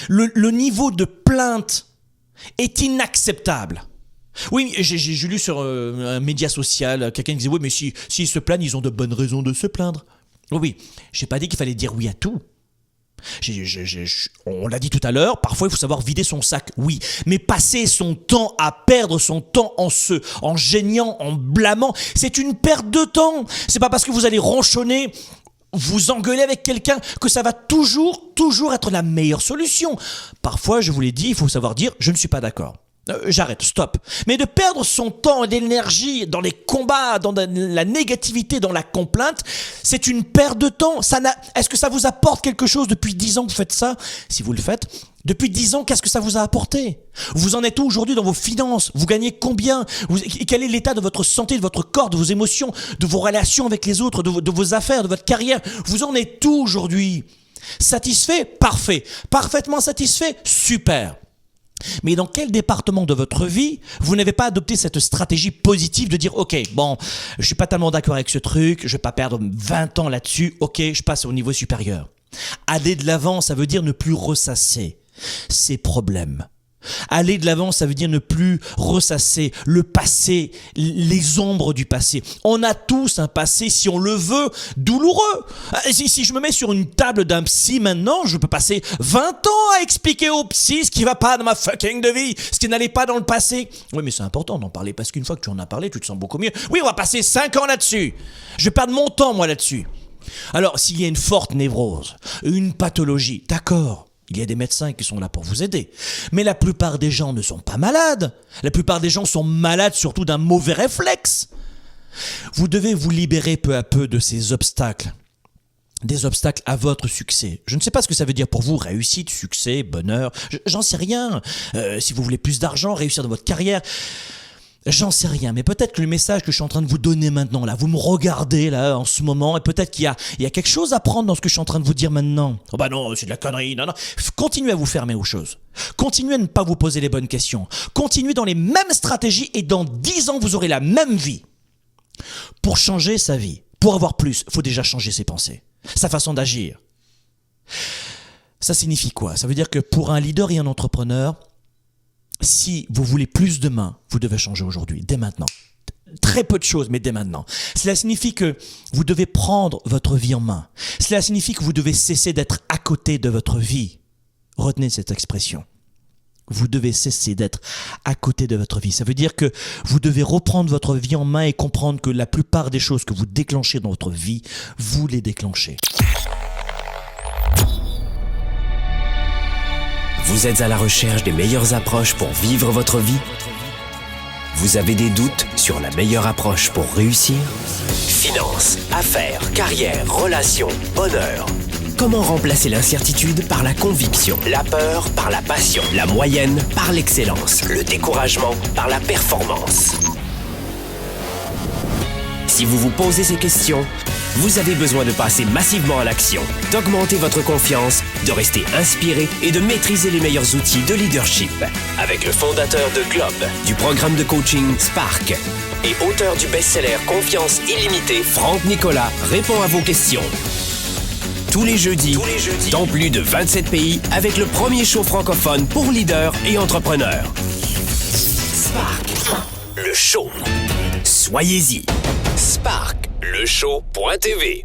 Le niveau de plainte est inacceptable. Oui, j'ai lu sur un média social, quelqu'un disait « Oui, mais s'ils se plaignent, ils ont de bonnes raisons de se plaindre. » Oui, j'ai pas dit qu'il fallait dire oui à tout. On l'a dit tout à l'heure, parfois il faut savoir vider son sac, oui. Mais passer son temps à perdre son temps en geignant, en blâmant, c'est une perte de temps. C'est pas parce que vous allez ronchonner, vous engueuler avec quelqu'un que ça va toujours être la meilleure solution. Parfois, je vous l'ai dit, il faut savoir dire « Je ne suis pas d'accord ». J'arrête, stop. Mais de perdre son temps et d'énergie dans les combats, dans la négativité, dans la complainte, c'est une perte de temps. Est-ce que ça vous apporte quelque chose depuis 10 ans que vous faites ça? Si vous le faites, depuis 10 ans, qu'est-ce que ça vous a apporté? Vous en êtes où aujourd'hui dans vos finances? Vous gagnez combien? Quel est l'état de votre santé, de votre corps, de vos émotions, de vos relations avec les autres, de vos affaires, de votre carrière? Vous en êtes où aujourd'hui? Satisfait? Parfait. Parfaitement satisfait? Super. Mais dans quel département de votre vie vous n'avez pas adopté cette stratégie positive de dire « Ok, bon, je suis pas tellement d'accord avec ce truc, je vais pas perdre 20 ans là-dessus, ok, je passe au niveau supérieur. » Aller de l'avant, ça veut dire ne plus ressasser ses problèmes. Aller de l'avant, ça veut dire ne plus ressasser le passé, les ombres du passé. On a tous un passé, si on le veut, douloureux. Si je me mets sur une table d'un psy maintenant, je peux passer 20 ans à expliquer au psy ce qui va pas dans ma fucking de vie, ce qui n'allait pas dans le passé. Oui, mais c'est important d'en parler parce qu'une fois que tu en as parlé, tu te sens beaucoup mieux. Oui, on va passer 5 ans là-dessus. Je vais perdre mon temps, moi, là-dessus. Alors, s'il y a une forte névrose, une pathologie, d'accord. Il y a des médecins qui sont là pour vous aider. Mais la plupart des gens ne sont pas malades. La plupart des gens sont malades surtout d'un mauvais réflexe. Vous devez vous libérer peu à peu de ces obstacles. Des obstacles à votre succès. Je ne sais pas ce que ça veut dire pour vous, réussite, succès, bonheur. J'en sais rien. Si vous voulez plus d'argent, réussir dans votre carrière... J'en sais rien, mais peut-être que le message que je suis en train de vous donner maintenant, là, vous me regardez là en ce moment, et peut-être qu'il y a quelque chose à prendre dans ce que je suis en train de vous dire maintenant. Oh bah non, c'est de la connerie, non. Continuez à vous fermer aux choses. Continuez à ne pas vous poser les bonnes questions. Continuez dans les mêmes stratégies et dans 10 ans, vous aurez la même vie. Pour changer sa vie, pour avoir plus, il faut déjà changer ses pensées, sa façon d'agir. Ça signifie quoi? Ça veut dire que pour un leader et un entrepreneur, si vous voulez plus demain, vous devez changer aujourd'hui, dès maintenant. Très peu de choses, mais dès maintenant. Cela signifie que vous devez prendre votre vie en main. Cela signifie que vous devez cesser d'être à côté de votre vie. Retenez cette expression. Vous devez cesser d'être à côté de votre vie. Ça veut dire que vous devez reprendre votre vie en main et comprendre que la plupart des choses que vous déclenchez dans votre vie, vous les déclenchez. Vous êtes à la recherche des meilleures approches pour vivre votre vie? Vous avez des doutes sur la meilleure approche pour réussir? Finances, affaires, carrière, relations, bonheur. Comment remplacer l'incertitude par la conviction, la peur par la passion, la moyenne par l'excellence, le découragement par la performance? Si vous vous posez ces questions, vous avez besoin de passer massivement à l'action, d'augmenter votre confiance, de rester inspiré et de maîtriser les meilleurs outils de leadership. Avec le fondateur de Globe, du programme de coaching Spark et auteur du best-seller Confiance illimitée, Franck Nicolas répond à vos questions. Tous les jeudis, dans plus de 27 pays, avec le premier show francophone pour leaders et entrepreneurs. Spark, le show. Soyez-y. Spark, le show.tv